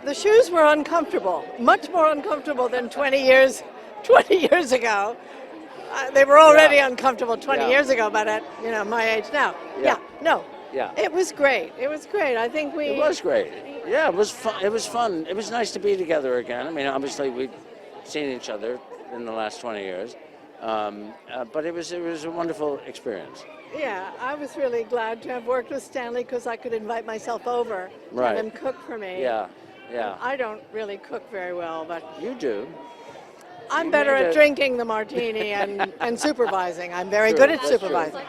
The shoes were uncomfortable, much more uncomfortable than 20 years ago. They were already uncomfortable 20 years ago, but at my age now. Yeah. It was great. It was great. I think It was great. Yeah, it was fun. It was fun. It was nice to be together again. I mean, obviously we've seen each other in the last 20 years, but it was a wonderful experience. Yeah, I was really glad to have worked with Stanley because I could invite myself over to have him cook for me. Yeah. I don't really cook very well, but You do. I'm better at drinking the martini and supervising. I'm very good at supervising.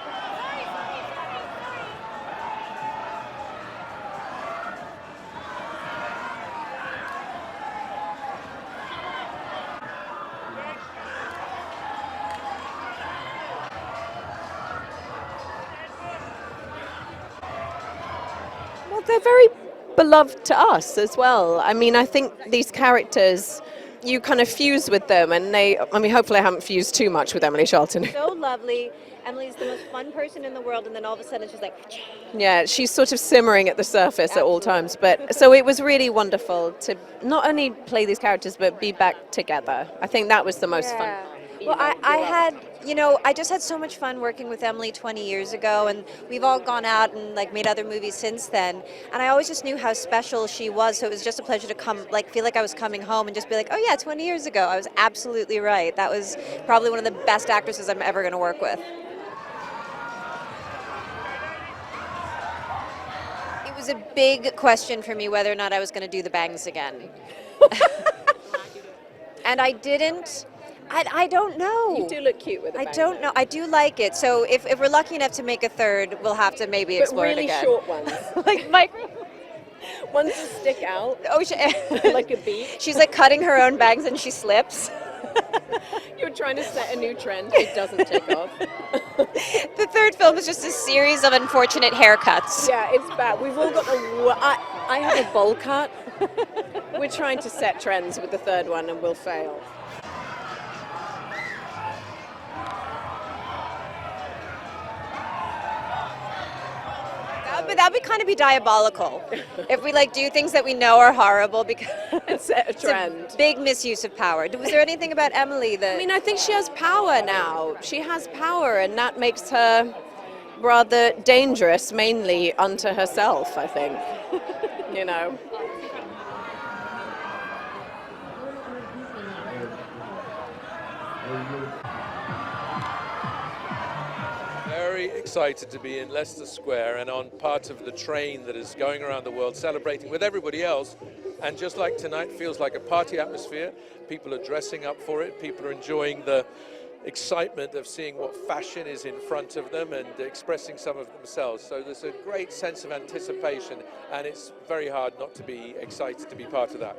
Well, they're very beloved to us as well. I mean, I think these characters, you kind of fuse with them, and hopefully I haven't fused too much with Emily Charlton. So lovely. Emily's the most fun person in the world, and then all of a sudden she's like... Yeah, she's sort of simmering at the surface at all times. But so it was really wonderful to not only play these characters, but be back together. I think that was the most fun. Well, I just had so much fun working with Emily 20 years ago, and we've all gone out and made other movies since then. And I always just knew how special she was, so it was just a pleasure to feel like I was coming home and just be like, oh yeah, 20 years ago, I was absolutely right. That was probably one of the best actresses I'm ever going to work with. It was a big question for me whether or not I was going to do the bangs again. And I didn't. I don't know. You do look cute with it. I don't know. I do like it. So if we're lucky enough to make a third, we'll have to maybe explore it again. But really short ones. Like micro. Ones that stick out. Oh, like a beat. She's cutting her own bangs and she slips. You're trying to set a new trend. It doesn't take off. The third film is just a series of unfortunate haircuts. Yeah, it's bad. We've all got I have a bowl cut. We're trying to set trends with the third one and we'll fail. That would kind of be diabolical if we do things that we know are horrible because it's a trend. It's a big misuse of power. Was there anything about Emily that... I mean, I think she has power now. She has power, and that makes her rather dangerous, mainly unto herself, I think. Very excited to be in Leicester Square and on part of the train that is going around the world celebrating with everybody else. And just like tonight, feels like a party atmosphere. People are dressing up for it. People are enjoying the excitement of seeing what fashion is in front of them and expressing some of themselves. So there's a great sense of anticipation, and it's very hard not to be excited to be part of that.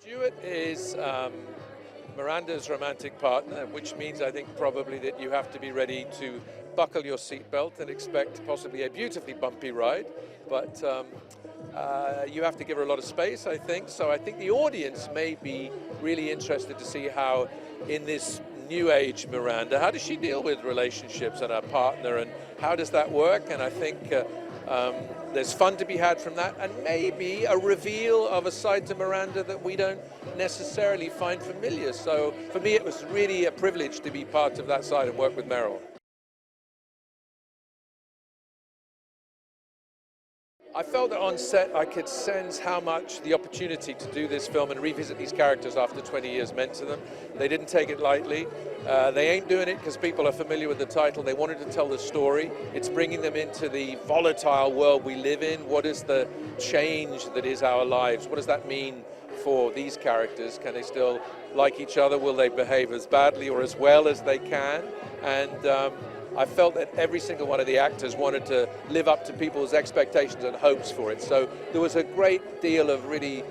Stuart is Miranda's romantic partner, which means I think probably that you have to be ready to buckle your seatbelt and expect possibly a beautifully bumpy ride, but you have to give her a lot of space, I think. So I think the audience may be really interested to see how, in this new age Miranda, how does she deal with relationships and her partner, and how does that work? And I think there's fun to be had from that, and maybe a reveal of a side to Miranda that we don't necessarily find familiar. So for me, it was really a privilege to be part of that side and work with Meryl. I felt that on set I could sense how much the opportunity to do this film and revisit these characters after 20 years meant to them. They didn't take it lightly. They ain't doing it because people are familiar with the title. They wanted to tell the story. It's bringing them into the volatile world we live in. What is the change that is our lives? What does that mean for these characters? Can they still like each other? Will they behave as badly or as well as they can? And I felt that every single one of the actors wanted to live up to people's expectations and hopes for it. So there was a great deal of really,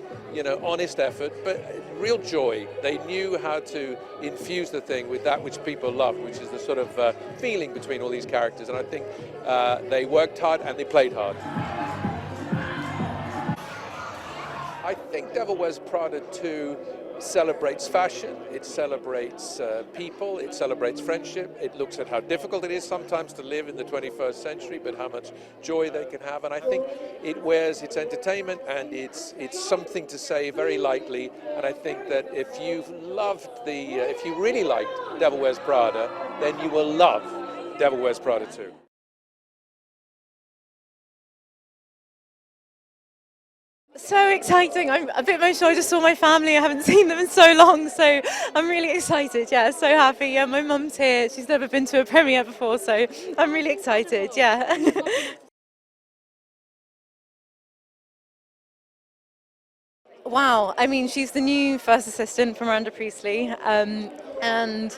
honest effort, but real joy. They knew how to infuse the thing with that which people loved, which is the sort of feeling between all these characters. And I think they worked hard and they played hard. I think Devil Wears Prada 2 celebrates fashion, it celebrates people, it celebrates friendship, it looks at how difficult it is sometimes to live in the 21st century, but how much joy they can have. And I think it wears its entertainment, and it's something to say very lightly. And I think that if you've loved if you really liked Devil Wears Prada, then you will love Devil Wears Prada too. So exciting. I'm a bit emotional. I just saw my family. I haven't seen them in so long, so I'm really excited. Yeah, so happy. Yeah, my mum's here. She's never been to a premiere before, so I'm really excited. Yeah. Wow. I mean, she's the new first assistant for Miranda Priestley. And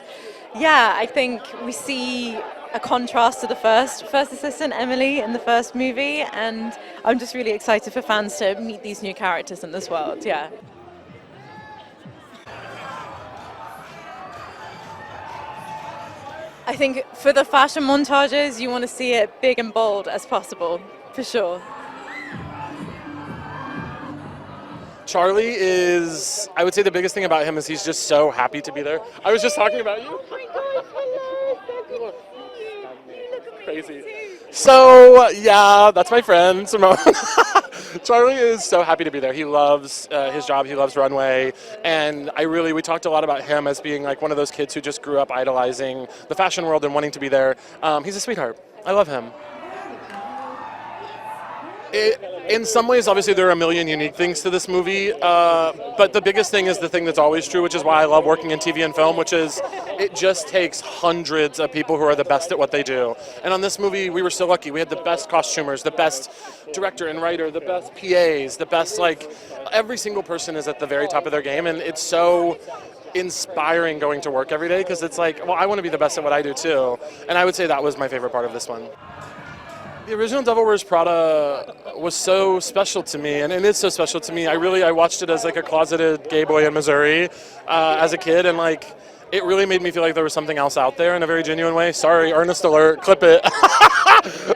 yeah, I think we see a contrast to the first assistant, Emily, in the first movie, and I'm just really excited for fans to meet these new characters in this world. Yeah. I think for the fashion montages, you want to see it big and bold as possible, for sure. Charlie is, I would say the biggest thing about him is he's just so happy to be there. I was just talking about you. Oh my God, hello. Crazy. So, yeah, that's my friend, Simone. Charlie is so happy to be there. He loves his job. He loves Runway. And we talked a lot about him as being like one of those kids who just grew up idolizing the fashion world and wanting to be there. He's a sweetheart. I love him. In some ways, obviously, there are a million unique things to this movie, but the biggest thing is the thing that's always true, which is why I love working in TV and film, which is it just takes hundreds of people who are the best at what they do. And on this movie, we were so lucky. We had the best costumers, the best director and writer, the best PAs, the best, every single person is at the very top of their game, and it's so inspiring going to work every day, because it's like, well, I want to be the best at what I do too. And I would say that was my favorite part of this one. The original Devil Wears Prada was so special to me, and it is so special to me. I watched it as like a closeted gay boy in Missouri as a kid, and it really made me feel like there was something else out there in a very genuine way. Sorry, earnest alert, clip it.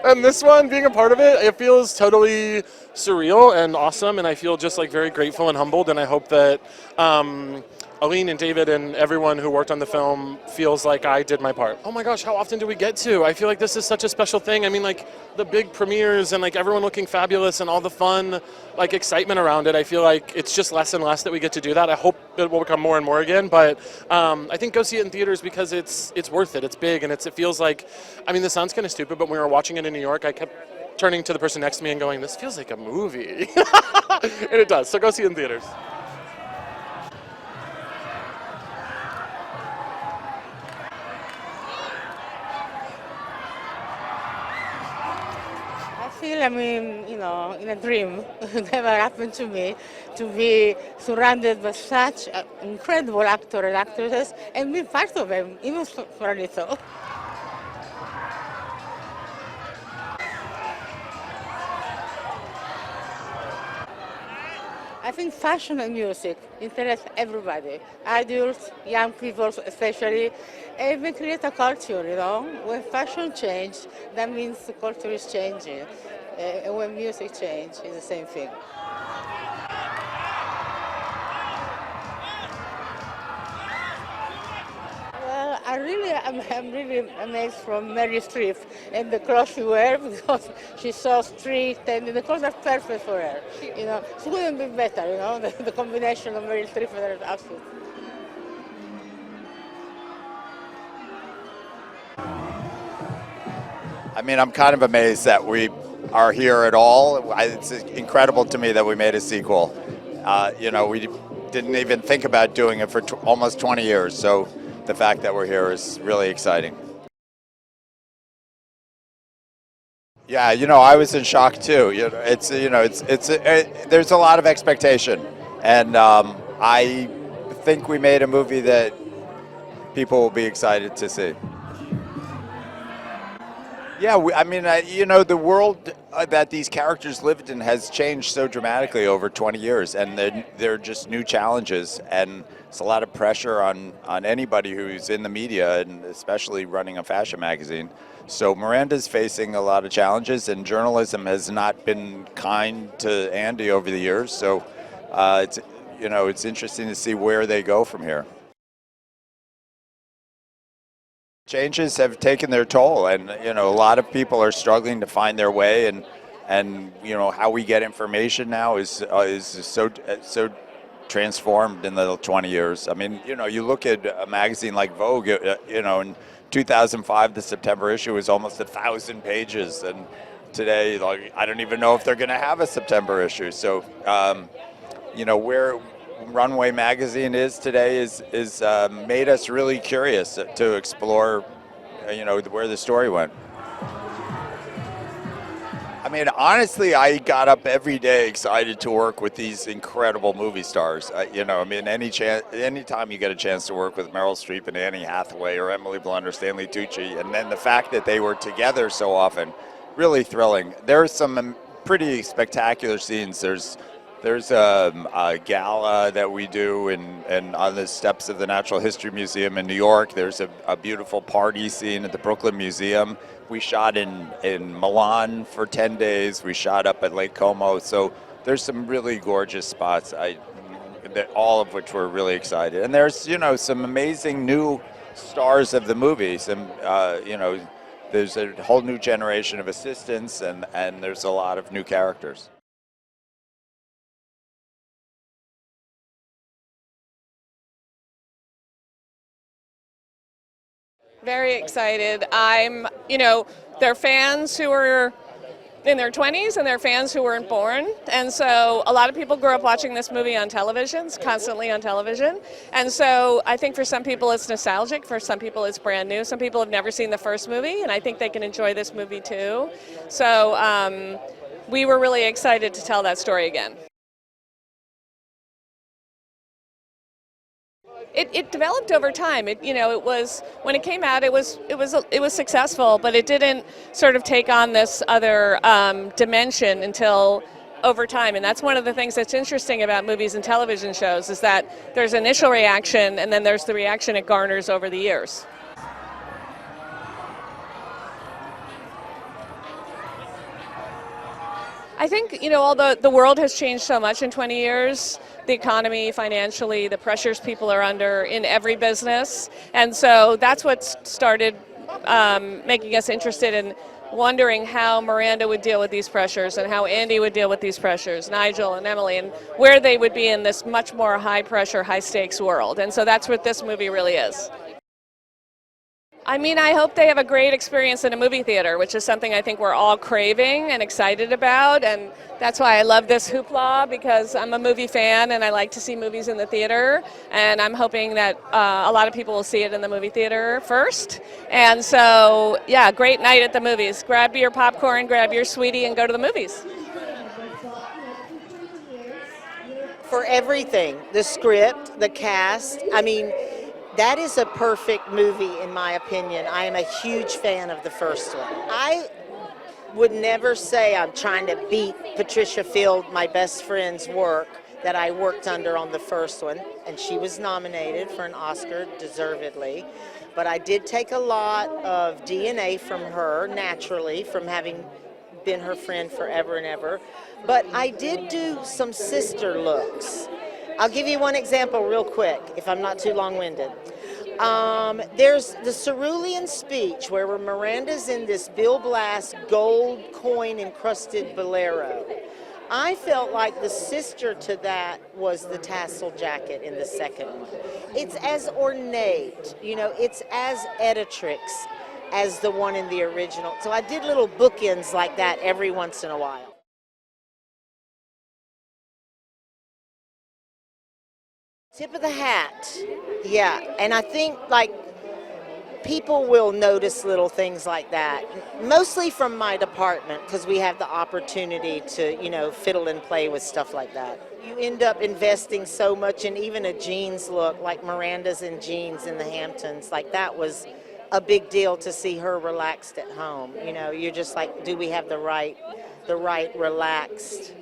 And this one, being a part of it, it feels totally surreal and awesome, and I feel just very grateful and humbled, and I hope that Aline and David and everyone who worked on the film feels like I did my part. Oh my gosh, how often do we get to? I feel like this is such a special thing. I mean, the big premieres and everyone looking fabulous and all the fun, excitement around it. I feel like it's just less and less that we get to do that. I hope it will become more and more again, but I think go see it in theaters because it's worth it. It's big, and it feels like, I mean, this sounds kind of stupid, but when we were watching it in New York, I kept turning to the person next to me and going, this feels like a movie. And it does, so go see it in theaters. I'm in a dream. It never happened to me to be surrounded by such incredible actors and actresses and be part of them, even for a little. I think fashion and music interest everybody, adults, young people especially, and we create a culture, When fashion changes, that means the culture is changing. And when music changes, it's the same thing. Well, I'm really amazed from Meryl Streep and the clothes she wears because she's so strict and the clothes are perfect for her. She couldn't be better, the combination of Meryl Streep and her outfit. I mean, I'm kind of amazed that we are here at all. It's incredible to me that we made a sequel. We didn't even think about doing it for almost 20 years, so the fact that we're here is really exciting. Yeah, I was in shock too. There's a lot of expectation, and I think we made a movie that people will be excited to see. Yeah, the world that these characters lived in has changed so dramatically over 20 years, and there are just new challenges, and it's a lot of pressure on anybody who's in the media, and especially running a fashion magazine. So Miranda's facing a lot of challenges, and journalism has not been kind to Andy over the years, so it's it's interesting to see where they go from here. Changes have taken their toll, and a lot of people are struggling to find their way, and how we get information now is so transformed in the 20 years. I mean, you look at a magazine like Vogue, in 2005 the September issue was almost 1,000 pages, and today, like, I don't even know if they're going to have a September issue. So, where Runway magazine is today is made us really curious to explore, where the story went. I mean, honestly, I got up every day excited to work with these incredible movie stars. Anytime you get a chance to work with Meryl Streep and Annie Hathaway or Emily Blunt or Stanley Tucci, and then the fact that they were together so often, really thrilling. There's some pretty spectacular scenes. There's a gala that we do and on the steps of the Natural History Museum in New York. There's a beautiful party scene at the Brooklyn Museum. We shot in Milan for 10 days. We shot up at Lake Como. So there's some really gorgeous spots, all of which we're really excited. And there's, some amazing new stars of the movie. There's a whole new generation of assistants, and there's a lot of new characters. Very excited. They're fans who are in their 20s and they're fans who weren't born. And so a lot of people grew up watching this movie on television, constantly on television. And so I think for some people it's nostalgic, for some people it's brand new. Some people have never seen the first movie, and I think they can enjoy this movie too. So we were really excited to tell that story again. It developed over time. It was, when it came out, it was successful, but it didn't sort of take on this other dimension until over time. And that's one of the things that's interesting about movies and television shows, is that there's initial reaction, and then there's the reaction it garners over the years. I think, although the world has changed so much in 20 years, the economy, financially, the pressures people are under in every business. And so that's what started making us interested in wondering how Miranda would deal with these pressures and how Andy would deal with these pressures, Nigel and Emily, and where they would be in this much more high-pressure, high-stakes world. And so that's what this movie really is. I mean, I hope they have a great experience in a movie theater, which is something I think we're all craving and excited about, and that's why I love this hoopla, because I'm a movie fan and I like to see movies in the theater, and I'm hoping that a lot of people will see it in the movie theater first. And so, yeah, great night at the movies. Grab your popcorn, grab your sweetie, and go to the movies. For everything, the script, the cast, I mean, that is a perfect movie, in my opinion. I am a huge fan of the first one. I would never say I'm trying to beat Patricia Field, my best friend's work that I worked under on the first one, and she was nominated for an Oscar, deservedly. But I did take a lot of DNA from her, naturally, from having been her friend forever and ever. But I did do some sister looks. I'll give you one example real quick, if I'm not too long-winded. There's the Cerulean speech where Miranda's in this Bill Blass gold coin-encrusted bolero. I felt like the sister to that was the tassel jacket in the second one. It's as ornate, it's as editrix as the one in the original. So I did little bookends like that every once in a while. Tip of the hat, yeah, and I think people will notice little things like that, mostly from my department, because we have the opportunity to, fiddle and play with stuff like that. You end up investing so much in even a jeans look, like Miranda's in jeans in the Hamptons, that was a big deal to see her relaxed at home. You're just like, do we have the right relaxed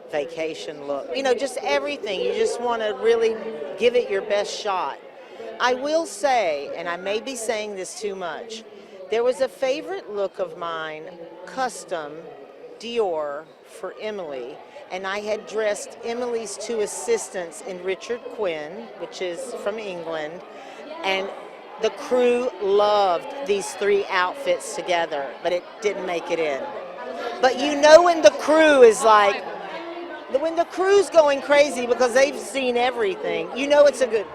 vacation look? Just everything. You just want to really give it your best shot. I will say, and I may be saying this too much, there was a favorite look of mine, custom Dior for Emily, and I had dressed Emily's two assistants in Richard Quinn, which is from England, and the crew loved these three outfits together, but it didn't make it in. But you know when the crew is like, when the crew's going crazy because they've seen everything, you know it's a good.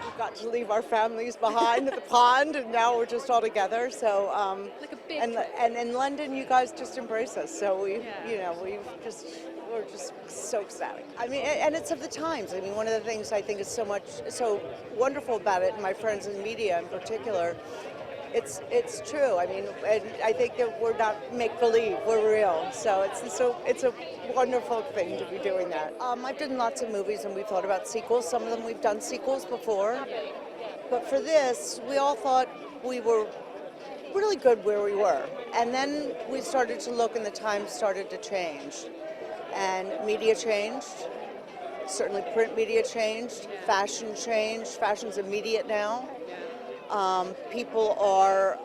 We got to leave our families behind at the pond, and now we're just all together. So, and in London, you guys just embrace us. So we're just so ecstatic. I mean, and it's of the times. I mean, one of the things I think is so wonderful about it, and my friends in media in particular, it's true. I mean, and I think that we're not make-believe, we're real. So it's a wonderful thing to be doing that. I've done lots of movies, and we've thought about sequels. Some of them we've done sequels before. But for this, we all thought we were really good where we were. And then we started to look, and the times started to change. And media changed. Certainly print media changed. Fashion changed. Fashion's immediate now. People are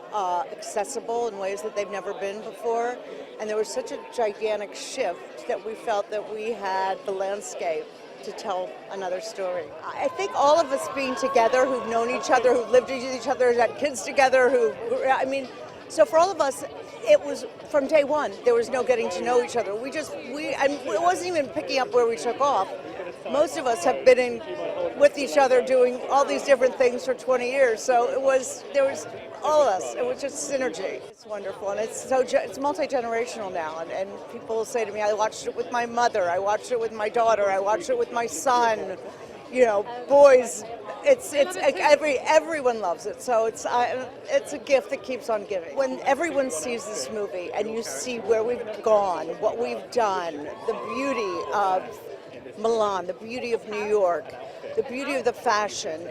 accessible in ways that they've never been before. And there was such a gigantic shift that we felt that we had the landscape to tell another story. I think all of us being together, who've known each other, who've lived with each other, who've had kids together, so for all of us, it was from day one, there was no getting to know each other. It wasn't even picking up where we took off. Most of us have been with each other doing all these different things for 20 years. So there was all of us. It was just synergy. It's wonderful, and it's multi-generational now. And people say to me, I watched it with my mother, I watched it with my daughter, I watched it with my son. Boys. Everyone loves it. So it's a gift that keeps on giving. When everyone sees this movie and you see where we've gone, what we've done, the beauty of Milan, the beauty of New York, the beauty of the fashion,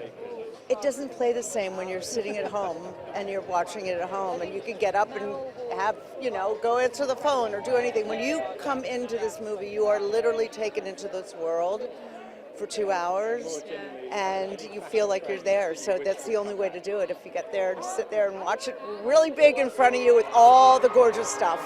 it doesn't play the same when you're sitting at home and you're watching it at home and you can get up and go answer the phone or do anything. When you come into this movie, you are literally taken into this world for 2 hours and you feel like you're there. So that's the only way to do it, if you get there and sit there and watch it really big in front of you with all the gorgeous stuff.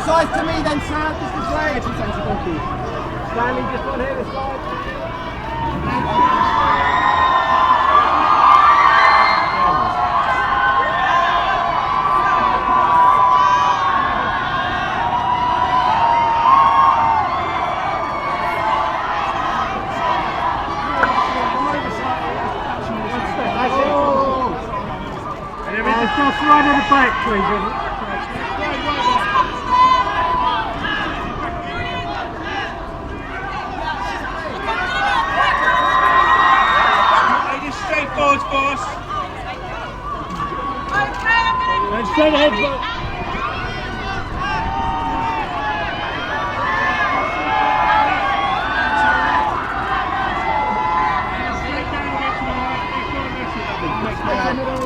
side to me then, sir. Just this way. Thank you. Stanley, just on here, this side. Just right on the back, please. Just straight forwards, boss. And straight ahead, boss.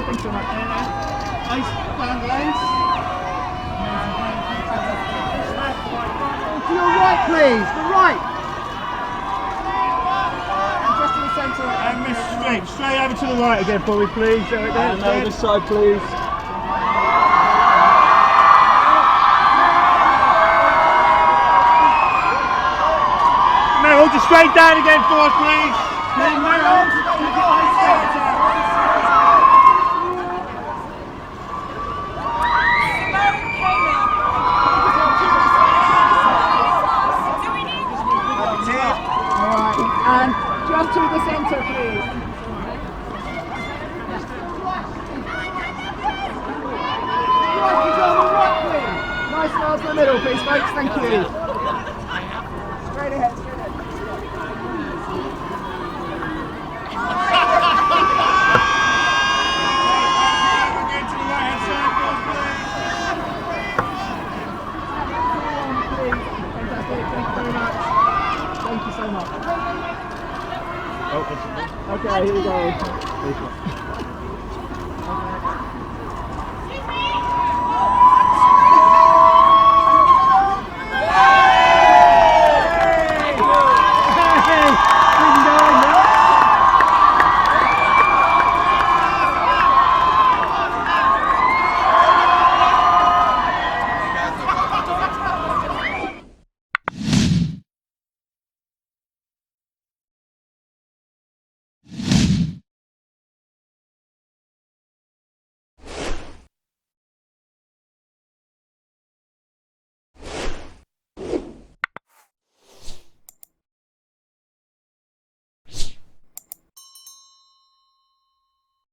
Thanks so much. Nice, down the lens. To your right, please. The right. And just to the centre. And miss straight over to the right again for me, please. And over this side, please. Meryl, just straight down again for us, please. Meryl. And jump to the centre, please. Right, please. Nice stars in the middle, please, folks. Thank you. Straight ahead, straight ahead. Again to the right-hand side, please. Fantastic. Thank you very much. Thank you so much. Oh, okay, here we go.